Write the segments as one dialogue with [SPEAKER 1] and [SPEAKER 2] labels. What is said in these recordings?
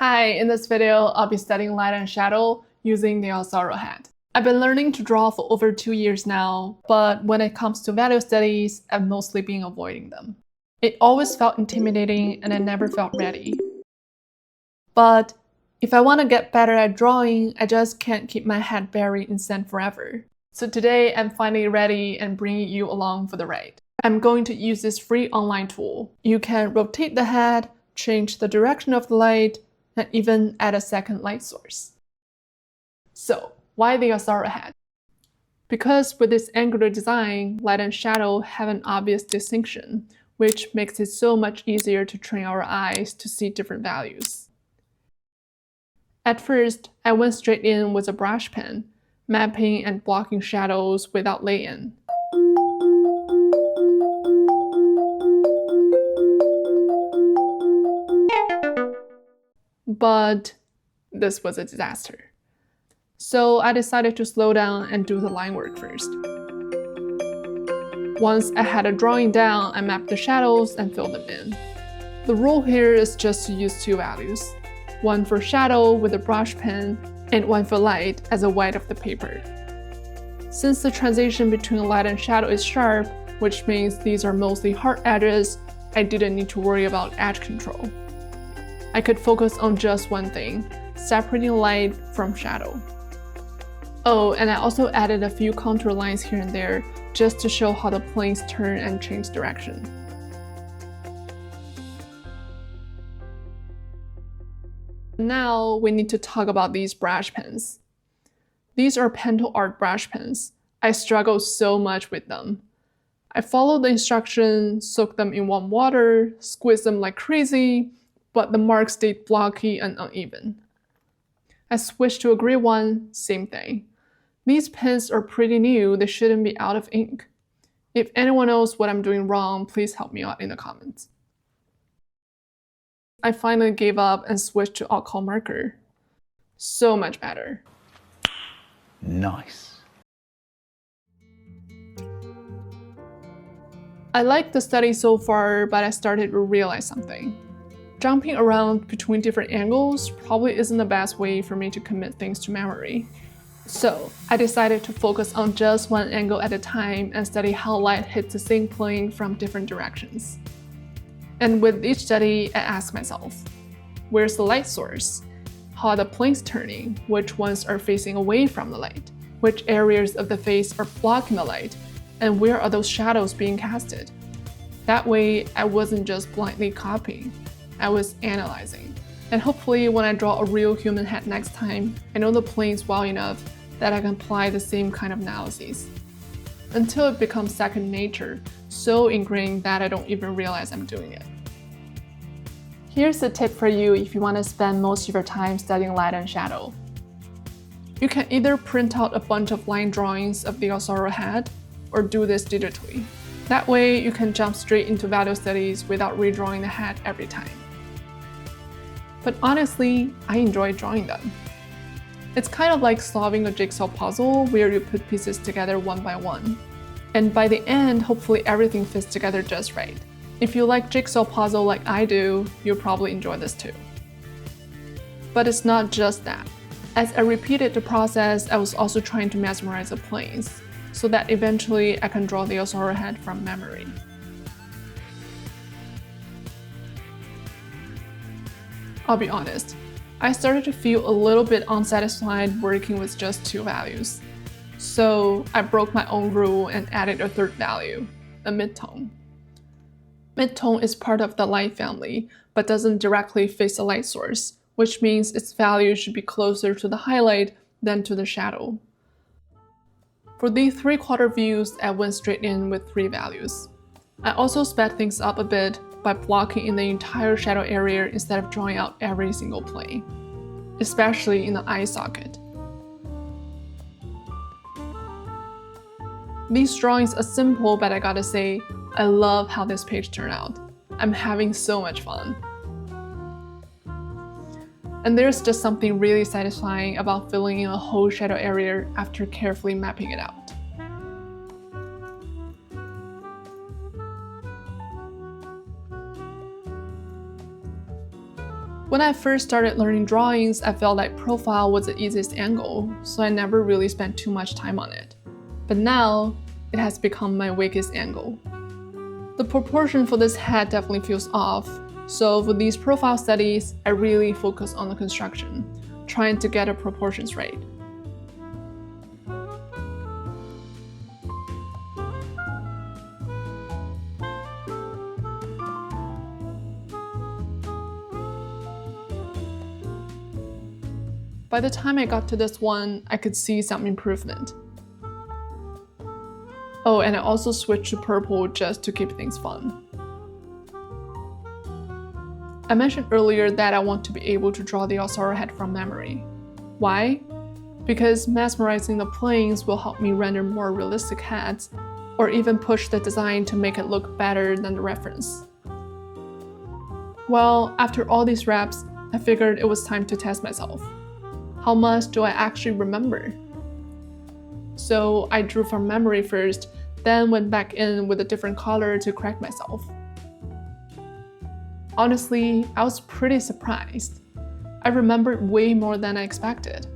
[SPEAKER 1] Hi, in this video, I'll be studying light and shadow using the Asaro hat. I've been learning to draw for over 2 years now, but when it comes to value studies, I've mostly been avoiding them. It always felt intimidating and I never felt ready. But if I want to get better at drawing, I just can't keep my head buried in sand forever. So today, I'm finally ready and bringing you along for the ride. I'm going to use this free online tool. You can rotate the head, change the direction of the light, and even add a second light source. So, why the Asaro hat? Because with this angular design, light and shadow have an obvious distinction, which makes it so much easier to train our eyes to see different values. At first, I went straight in with a brush pen, mapping and blocking shadows without lay-in. But this was a disaster. So I decided to slow down and do the line work first. Once I had a drawing down, I mapped the shadows and filled them in. The rule here is just to use two values, one for shadow with a brush pen and one for light as a white of the paper. Since the transition between light and shadow is sharp, which means these are mostly hard edges, I didn't need to worry about edge control. I could focus on just one thing, separating light from shadow. Oh, and I also added a few contour lines here and there just to show how the planes turn and change direction. Now we need to talk about these brush pens. These are Pentel Art brush pens. I struggle so much with them. I followed the instructions, soaked them in warm water, squeezed them like crazy, but the marks stayed blocky and uneven. I switched to a gray one, same thing. These pens are pretty new, they shouldn't be out of ink. If anyone knows what I'm doing wrong, please help me out in the comments. I finally gave up and switched to alcohol marker. So much better.
[SPEAKER 2] Nice.
[SPEAKER 1] I like the study so far, but I started to realize something. Jumping around between different angles probably isn't the best way for me to commit things to memory. So I decided to focus on just one angle at a time and study how light hits the same plane from different directions. And with each study, I asked myself, where's the light source? How are the planes turning? Which ones are facing away from the light? Which areas of the face are blocking the light? And where are those shadows being casted? That way, I wasn't just blindly copying. I was analyzing. And hopefully when I draw a real human head next time, I know the planes well enough that I can apply the same kind of analyses. Until it becomes second nature, so ingrained that I don't even realize I'm doing it. Here's a tip for you if you want to spend most of your time studying light and shadow. You can either print out a bunch of line drawings of the Asaro hat, or do this digitally. That way you can jump straight into value studies without redrawing the hat every time. But honestly, I enjoy drawing them. It's kind of like solving a jigsaw puzzle where you put pieces together one by one. And by the end, hopefully everything fits together just right. If you like jigsaw puzzle like I do, you'll probably enjoy this too. But it's not just that. As I repeated the process, I was also trying to mesmerize the planes, so that eventually I can draw the Asaro head from memory. I'll be honest, I started to feel a little bit unsatisfied working with just two values. So I broke my own rule and added a third value, a midtone. Midtone is part of the light family, but doesn't directly face the light source, which means its value should be closer to the highlight than to the shadow. For these 3/4 views, I went straight in with 3 values. I also sped things up a bit by blocking in the entire shadow area instead of drawing out every single plane, especially in the eye socket. These drawings are simple, but I gotta say, I love how this page turned out. I'm having so much fun. And there's just something really satisfying about filling in a whole shadow area after carefully mapping it out. When I first started learning drawings, I felt like profile was the easiest angle, so I never really spent too much time on it. But now, it has become my weakest angle. The proportion for this head definitely feels off, so for these profile studies, I really focus on the construction, trying to get the proportions right. By the time I got to this one, I could see some improvement. Oh, and I also switched to purple just to keep things fun. I mentioned earlier that I want to be able to draw the Asaro head from memory. Why? Because mesmerizing the planes will help me render more realistic heads, or even push the design to make it look better than the reference. Well, after all these reps, I figured it was time to test myself. How much do I actually remember? So I drew from memory first, then went back in with a different color to correct myself. Honestly, I was pretty surprised. I remembered way more than I expected.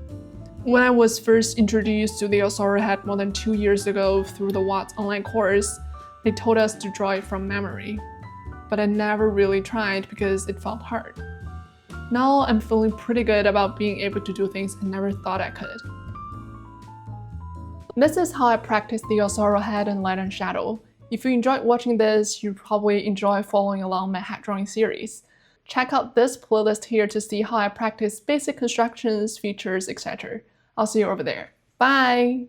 [SPEAKER 1] When I was first introduced to the Asaro head more than 2 years ago through the Watts online course, they told us to draw it from memory. But I never really tried because it felt hard. Now I'm feeling pretty good about being able to do things I never thought I could. This is how I practice the Asaro head in light and shadow. If you enjoyed watching this, you probably enjoy following along my hat drawing series. Check out this playlist here to see how I practice basic constructions, features, etc. I'll see you over there. Bye!